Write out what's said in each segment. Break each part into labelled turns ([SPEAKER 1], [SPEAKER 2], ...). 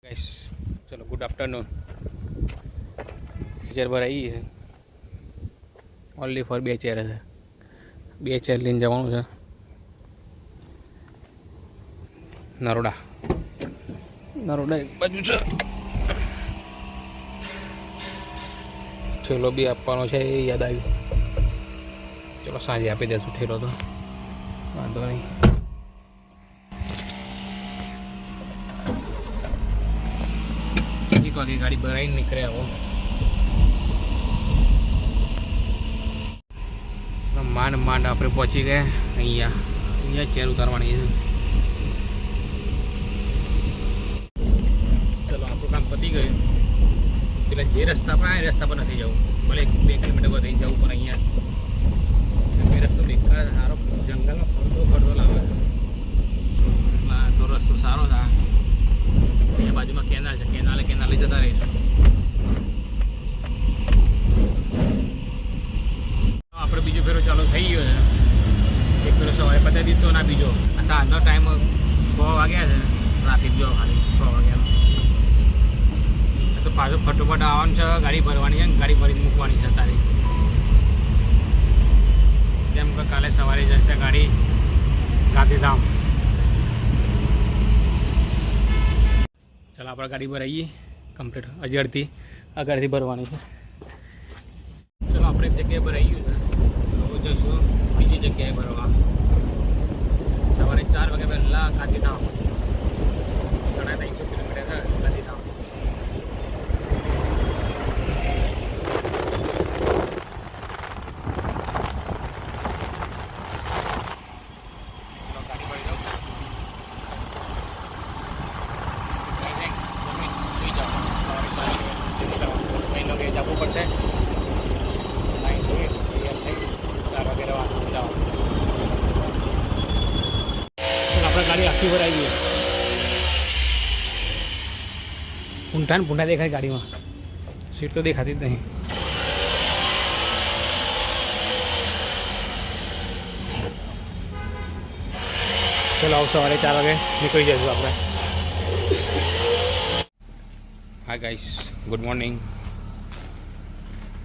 [SPEAKER 1] Guys चलो good afternoon. Chair पर आई है ओनली फॉर बे चेयर है। बे चेयर लઈને જવાનું છે નરોડા। નરોડા એક બાજુ છે, ઠેલો બી આપવાનો છે એ યાદ આવ્યું। ચલો સાંજે આપી દેશું ઠેલો, તો વાંધો નહીં। एक वागे गाड़ी बनाई निकले वो માંડ માંડ આપણે પહોંચી ગયા અહીંયા ચેર ઉતારવાની છે। ચલો આપણું કામ પતી ગયું। પેલા જે રસ્તા પર આ રસ્તા પર નથી જવું, ભલે 2 કિલોમીટર વધુ જવું, પણ અહીંયા એ રસ્તો બેકાર સારો જંગલમાં ફરતો લાગે। તો રસ્તો સારો છે। અહીંયા બાજુમાં કેનાલ છે, કેનાલે જતા રહીશું। આપણે બીજો ફેરો ચાલુ થઈ ગયો છે। એક ફેરો સવારે પતાવી દીધો ના, બીજો આ સાંજનો ટાઈમ 6 વાગ્યા છે। ટ્રાફિક જો ખાલી 6 વાગ્યાનો તો પાછું ફટોફટ આવવાનું છે, ગાડી ભરવાની છે, ગાડી ભરીને મૂકવાની છે તારી। કેમ કે કાલે સવારે જશે ગાડી ગાંધીધામ। ચાલો આપણે ગાડી ભરાઈએ કમ્પ્લીટ, આગળથી ભરવાની છે। ચલો આપણે એક જગ્યાએ ભરાઈ ગયું છે, હવે જઈશું બીજી જગ્યાએ ભરવા। સવારે 4 વાગ્યા પહેલાં ગાંધીધામ, 350 કિલોમીટર છે ગાંધીધામ। ગાડી ભરી જાઓ, જવું પડશે। 4 વાગે આપણે ગાડી આખી ભરાઈ ગઈ। પૂંઠા દેખાય ગાડીમાં, સીટ તો દેખાતી જ નહીં। ચલો સવારે 4 વાગે નીકળી જઈશું આપણે। હા ગાઈસ, ગુડ મોર્નિંગ।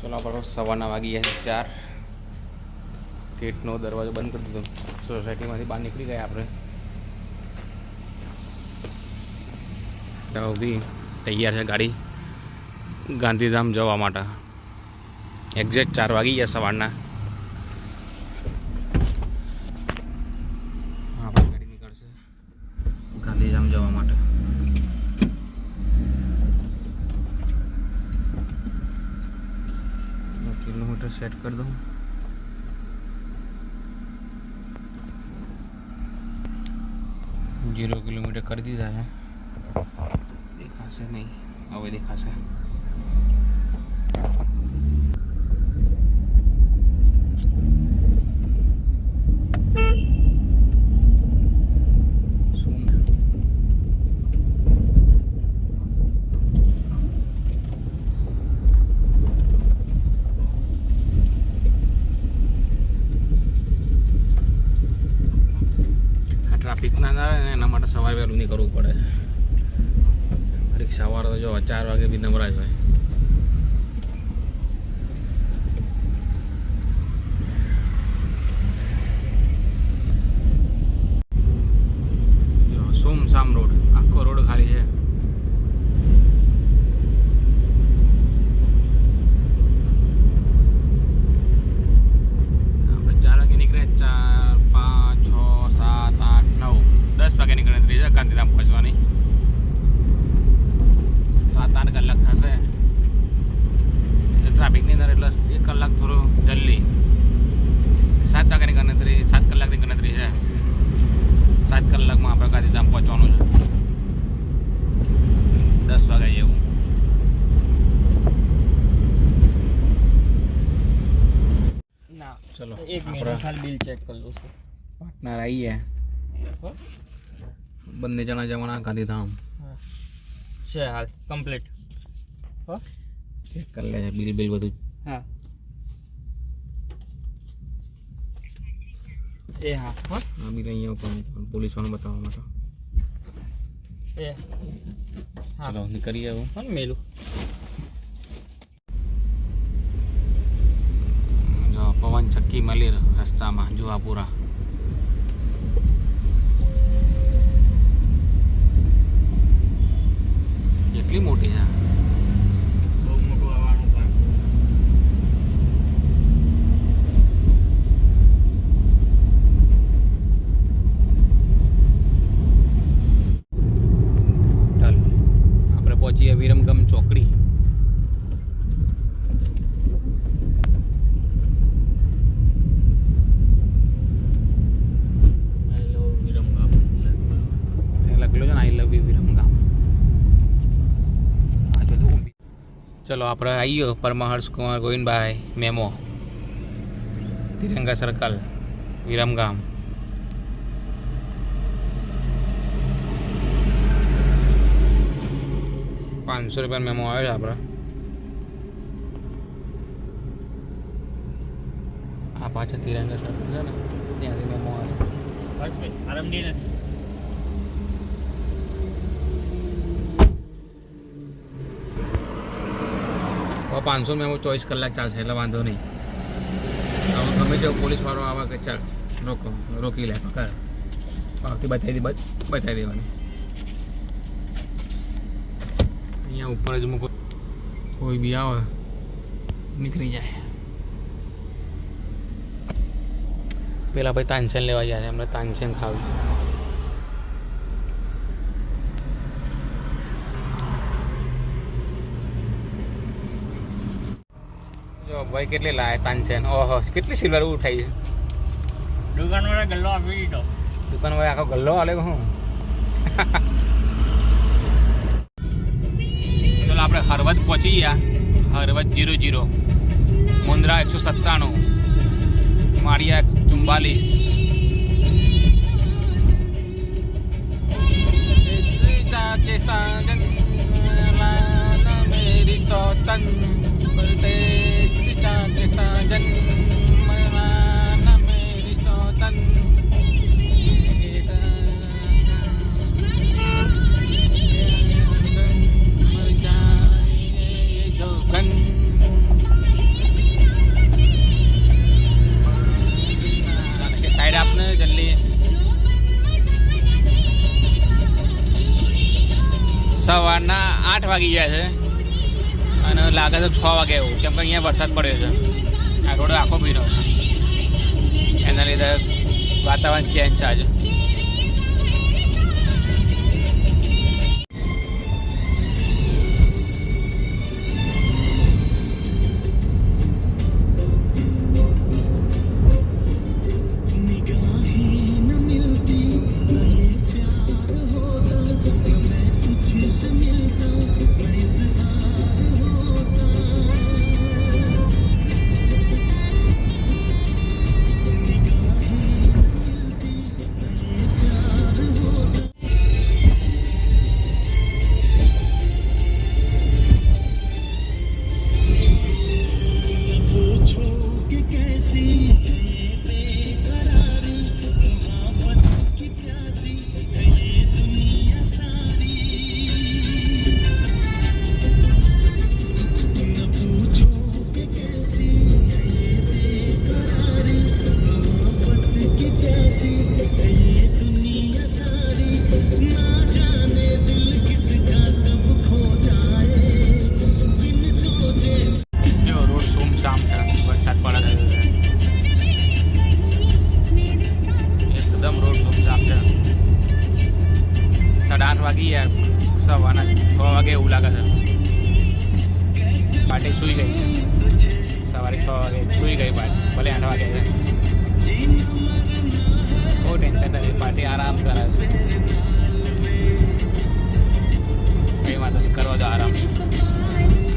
[SPEAKER 1] ચલો આપણે સવારના વાગી ગયા 4। ગેટનો દરવાજો બંધ કરી દીધો, સોસાયટીમાંથી બહાર નીકળી ગયા આપણે। બી તૈયાર છે ગાડી ગાંધીધામ જવા માટે। એક્ઝેક્ટ 4 વાગી ગયા સવારના। આપણી ગાડી નીકળશે ગાંધીધામ જવા માટે। કિલોમીટર સેટ કરી દઉં। जीरो किलोमीटर कर दीधा है, दिखाશે नहीं, હવે दिखाશે। ટ્રાફિક ના રહે એના માટે સવારે વહેલું નીકળવું પડે। રિક્ષાવાળો તો જો 4 વાગે બી નવરાજ હોય। જો સોમસામ રોડ, આખો રોડ ખાલી છે। આપણે 4 વાગે નીકળ્યા, 4, 5, 6, 7, 8, 9, 10 વાગ્યાની ગણતરી છે ગાંધીધામ પહોંચવાની। 7-8 કલાક થશે ટ્રાફિકની અંદર, એટલે 1 કલાક થોડું જલ્દી। 7 વાગ્યાની ગણતરી, 7 કલાકની ગણતરી છે। 7 કલાકમાં આપણે ગાંધીધામ પહોંચવાનું છે, 10 વાગ્યા જેવું। ના ચલો 1 મિનિટ ખાલી બિલ ચેક કરી લઉં છું। પાર્ટનર આવી ગયા, બંને જણા જવાના ગાંધીધામ છે હાલ કમ્પ્લીટ। ચેક કરી લે બિલ બધું। હા એ હા હા બિલ અહીંયા ઉપર પોલીસ વાળા બતાવવા માટે। ચલો નીકળીએ હવે.
[SPEAKER 2] મેલું
[SPEAKER 1] જો પવન ચક્કી મળી રસ્તામાં જુહાપુરા. કેટલી મોટી છે.
[SPEAKER 2] બહુ મોટું આવવાનું પણ
[SPEAKER 1] ચાલ આપણે પહોંચીએ વિરમગામ ચોકડી. લખેલું છે ને આઈ લવ યુ વિરમગામ. ચલો આપણે આવી ગયો પરમહંસ કુમાર ગોવિંદભાઈ મેમો તિરંગા સર્કલ વિરમગામ. ₹500 મેમો આવ્યો છે આપણે. આ પાછળ તિરંગા સર્કલ છે ને ત્યાંથી મેમો આવ્યો.
[SPEAKER 2] આરામડી નથી.
[SPEAKER 1] હવે 500 મેમો 24 કલાક ચાલશે એટલે વાંધો નહીં. હવે ગમે તેવો પોલીસવાળો આવે કે ચાલ રોકો રોકી લે પકડ પાવતી બતાવી દેવાની. અહીંયા ઉપર જ મૂકો કોઈ બી આવે નીકળી જાય. પેલા ભાઈ તાનસેન લેવા જાય છે એમને તાનસેન ખાવી. જો ભાઈ કેટલી લાય તાનસેન. ઓહો કેટલી સિલ્વર ઉઠાઈ છે.
[SPEAKER 2] દુકાનવાળા ગલ્લો આપી દીધો.
[SPEAKER 1] દુકાનવાળા આખો ગલ્લો આલે હું. ચલો આપણે હળવદ પહોંચી ગયા. હળવદ 00 મુન્દ્રા 197 માળિયા 44 સાઈડ આપને જલ્દી. સવારના 8 વાગી ગયા છે અને લાગે તો 6 વાગે એવું, કેમ કે અહીંયા વરસાદ પડ્યો છે. આ રોડ આખો ભીનો છે એના લીધે વાતાવરણ ચેન્જ છે આજે. વાગી યાર, સવારના 6 વાગે એવું લાગે છે. પાર્ટી સૂઈ ગઈ છે, સવારે 6 વાગે સૂઈ ગઈ પાર્ટી, ભલે 8 વાગે છે. બહુ ટેન્શન નથી, પાર્ટી આરામ કરે છે. કઈ વાંધો નથી, કરવા દો આરામ.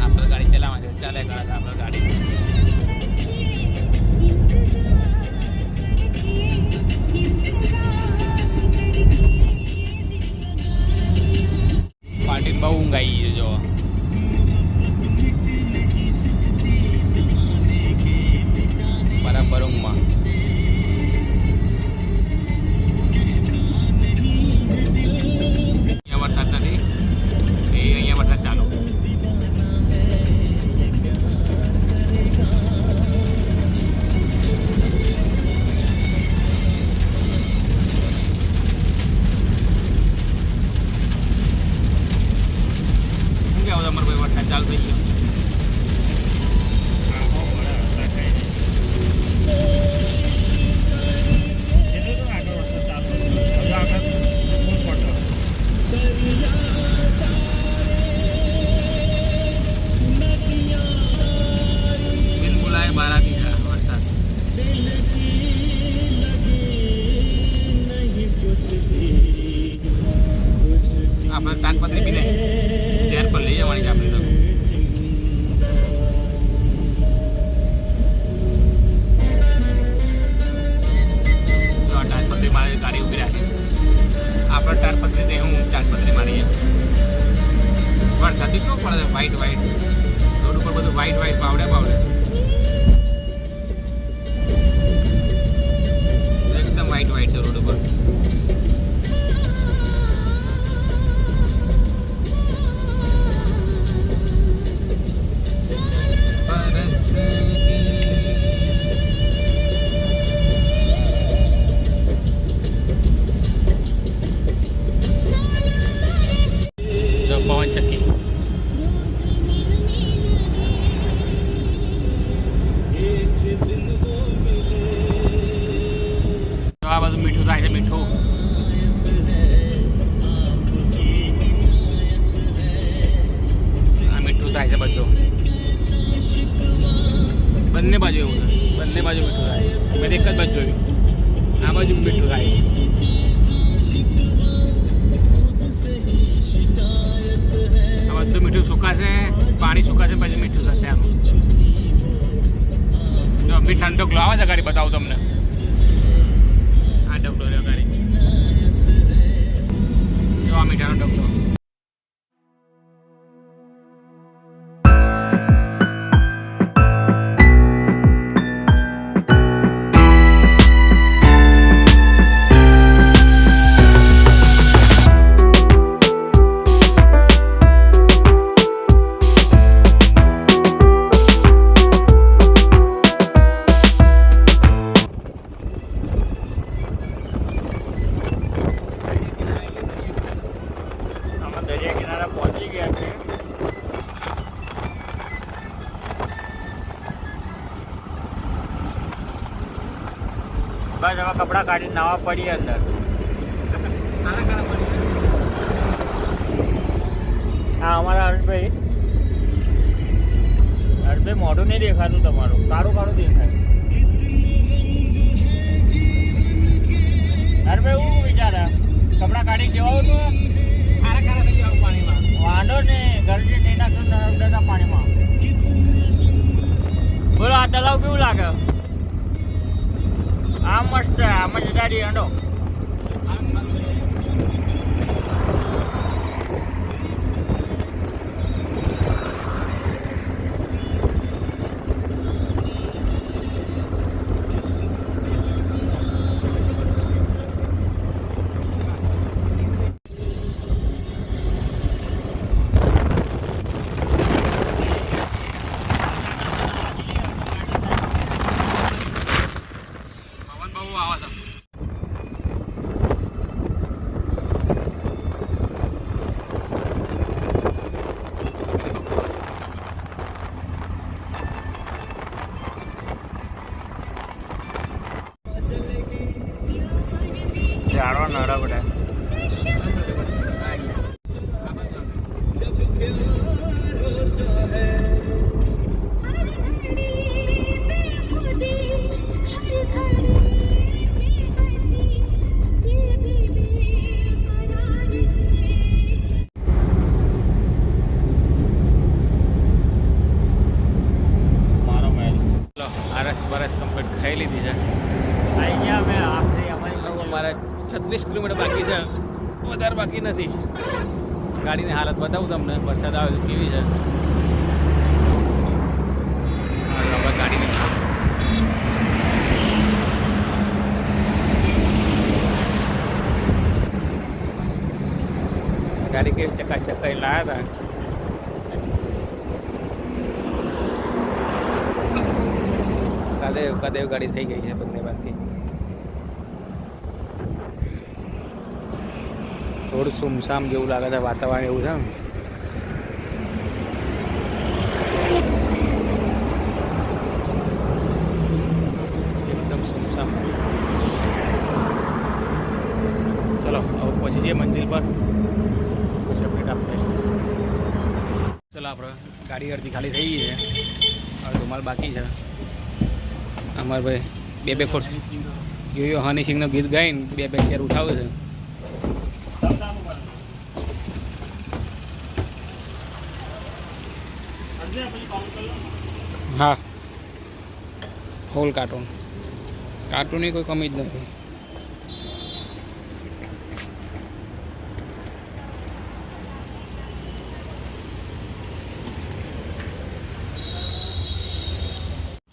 [SPEAKER 1] આપણે ગાડી ચલાવવા છે, ચાલે કરે છે આપણે ગાડી. પાર્ટીને બહુ ઊંઘ આવી છે જો. બરાબર ઊંઘમાં. વરસાદ ચાલુ થઈ ગયો.
[SPEAKER 2] આખો મળે લખાય નહીં. એટલું તો આગળ વસ્તુ ચાલતો હતો. હજુ આગળ ફૂલ પડતો.
[SPEAKER 1] બિન બોલાય બારાતી છે વરસાદ. આપણે તાજપત્રી પીને શહેર પર લઈ જવાની છે આપણે તો. જો આ તાજપત્રી મારી ગાડી ઊભી રાખી. આપણે તાજપત્રી હું તાજપત્રી મારીએ. વરસાદ કેવો પડે છે, વ્હાઈટ વ્હાઈટ રોડ ઉપર બધું વ્હાઈટ વ્હાઈટ પાવડે એકદમ વ્હાઈટ વ્હાઈટ છે રોડ ઉપર. પવન ચક્કી આ બધું મીઠું થાય છે. મીઠું આ મીઠું થાય છે બધું. બંને બાજુ એવું છે. બંને બાજુ મીઠું થાય. મેં એક જ બાજુ જોયું. આ બાજુ મીઠું થાય. આ બધું મીઠું સુકાશે, પાણી સુકાશે પછી મીઠું થશે. આમ જો મીઠાનો ઢગલો આવે છે ગાડી બતાવું તમને. આ ઢગલો છે ગાડી. જો આ મીઠાનો ઢગલો.
[SPEAKER 2] દરિયા કિનારા પહોંચી ગયા છે. બસ હવે કપડાં કાઢી નાવા પડીએ અંદર. હા અમારા હર્ષભાઈ. હર્ષભાઈ મોઢું નહીં દેખાતું તમારું. કાળું કાળું દેખાય. હર્ષભાઈ હું વિચારા કપડાં કાઢી જવાવું તો વાંધો ને ઘરથી નહીં નાખશો નર્મદાના પાણીમાં. બોલો આ તલાવ કેવું લાગે? આ મસ્ત. આમાં જટાડી હંડો. ઝાડવા નડા બધા. મારો મહેલ.
[SPEAKER 1] આરસ બરસ કમ્પ્લીટ ખાઈ લીધી છે.
[SPEAKER 2] આવી ગયા અમે આખરી અમારી
[SPEAKER 1] મારે 36 કિલોમીટર બાકી છે. વધારે બાકી નથી. ગાડીની હાલત બતાવું તમને. વરસાદ આવે તો કેવી છે. હવે ગાડીની ગાડી કેવી ચકાચક કરી લાવ્યા હતા. કદેવ ગાડી થઈ ગઈ છે બંને બાજુથી. થોડું સુમસામ જેવું લાગે છે. વાતાવરણ એવું છે ને. ચલો આપણે ગાડી અડધી ખાલી થઈ ગઈ છે, અડધો માલ બાકી છે. અમાર ભાઈ બે ખોટ યો હની સિંગનું ગીત ગાઈને બે ચેર ઉઠાવે છે. હા, હોલ કાર્ટૂનની કોઈ કમી જ નથી.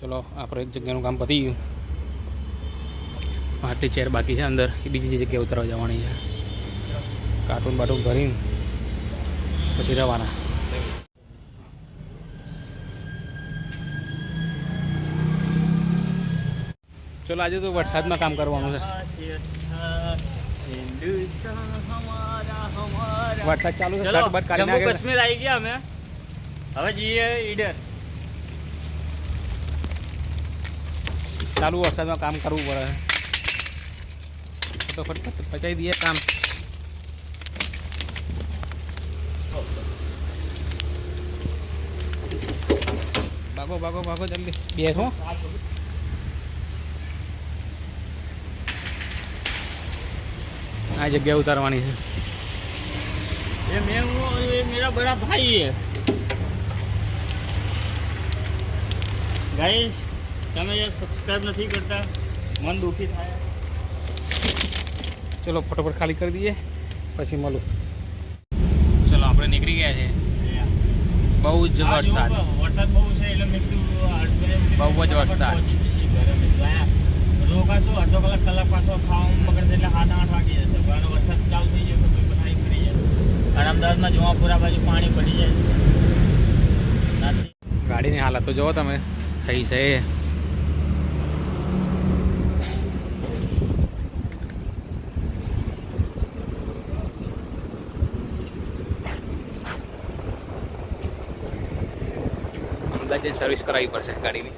[SPEAKER 1] ચલો આપણે એક જગ્યાનું કામ પતી ગયું. આટલી ચેર બાકી છે અંદર, એ બીજી જગ્યાએ ઉતરવા જવાની છે. કાર્ટૂન બાટૂન ભરીને પછી રવાના. ચલો આજે તો વરસાદમાં કામ કરવાનું છે. વરસાદ ચાલુ છે.
[SPEAKER 2] જમ્મુ કાશ્મીર આવી ગયા અમે, હવે જઈએ ઈડર.
[SPEAKER 1] ચાલુ વરસાદમાં કામ કરવું પડે. ફટાફટ પચાવી દઈએ કામ. ભાગો જલ્દી બેસો. આ જગ્યા ઉતારવાની છે.
[SPEAKER 2] ये मेरा बड़ा भाई है गाइस. તમે યાર સબસ્ક્રાઇબ નથી કરતા, મન દુખી થાય.
[SPEAKER 1] ચલો ફટાફટ ખાલી કરી દઈએ પછી મળું. ચલો આપણે નીકળી ગયા છે. બહુ જ વરસાદ
[SPEAKER 2] બહુ છે એટલે મેં કીધું
[SPEAKER 1] બહુ જ વરસાદ.
[SPEAKER 2] રોકાશું અડધો કલાક પાછો ખાવાનું પકડશે એટલે 7-8 વાગી જશે. પણ વરસાદ ચાલુ થઈ જાય તો પથારી ફરી જાય. અને અમદાવાદમાં જોવાપુરા બાજુ પાણી પડી જાય.
[SPEAKER 1] ગાડીની હાલત તો જોવો તમે થઈ છે. અમદાવાદ સર્વિસ કરાવવી પડશે ગાડીની.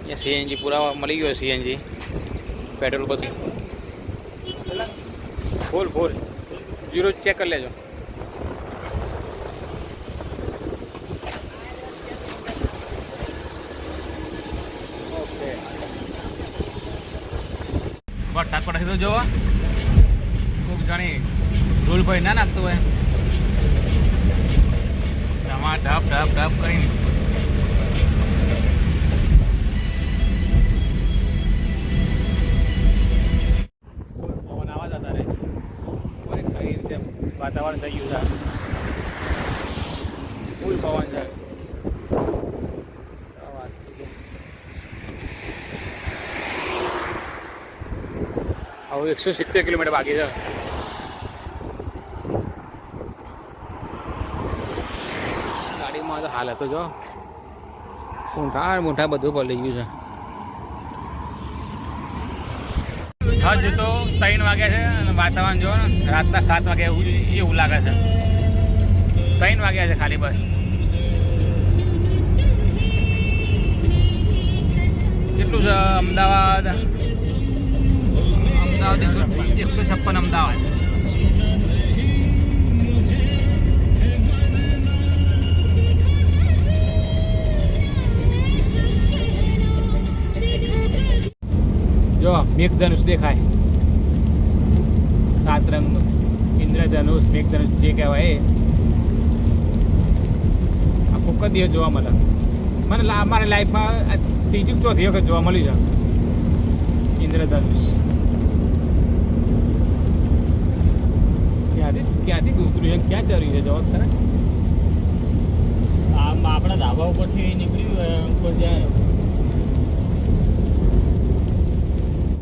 [SPEAKER 1] અહીંયા સીએનજી પૂરા મળી ગયો. સીએનજી પેટ્રોલ બધું ફૂલ 0 ચેક કરી લેજો. ઓકે, વરસાદ પડે તો જોવા કોઈક જાણી ધૂળ ભાઈ ના નાખતું હોય. તમાર ઢપ કરીને પવન આવા જતા રહે. કઈ રીતે વાતાવરણ થઈ ગયું છે. ફૂલ પવન છે. હવે 170 કિલોમીટર બાકી છે. ગાડીમાં તો હાલ હતો જો મોટા બધું પડી ગયું છે. હજુ તો 3 વાગ્યા છે અને વાતાવરણ જો ને રાતના 7 વાગ્યા એવું લાગે છે. 3 વાગ્યા છે ખાલી બસ. કેટલું છે અમદાવાદ 156 અમદાવાદ. જો મેઘધનુષ દેખાય. 7 રંગનું ઇન્દ્રધનુષ, મેઘધનુષ જે કહેવાય આ કોક જ દિવસ જોવા મળે. મને મારી લાઈફમાં ત્રીજી ચોથી વખત જોવા મળ્યું છે ઇન્દ્રધનુષ. ક્યાંથી ઉતર્યું છે, ક્યાં ચર્યું છે જવાબ ખરા.
[SPEAKER 2] આપણા ધાબા ઉપરથી નીકળ્યું ઉપર જાય.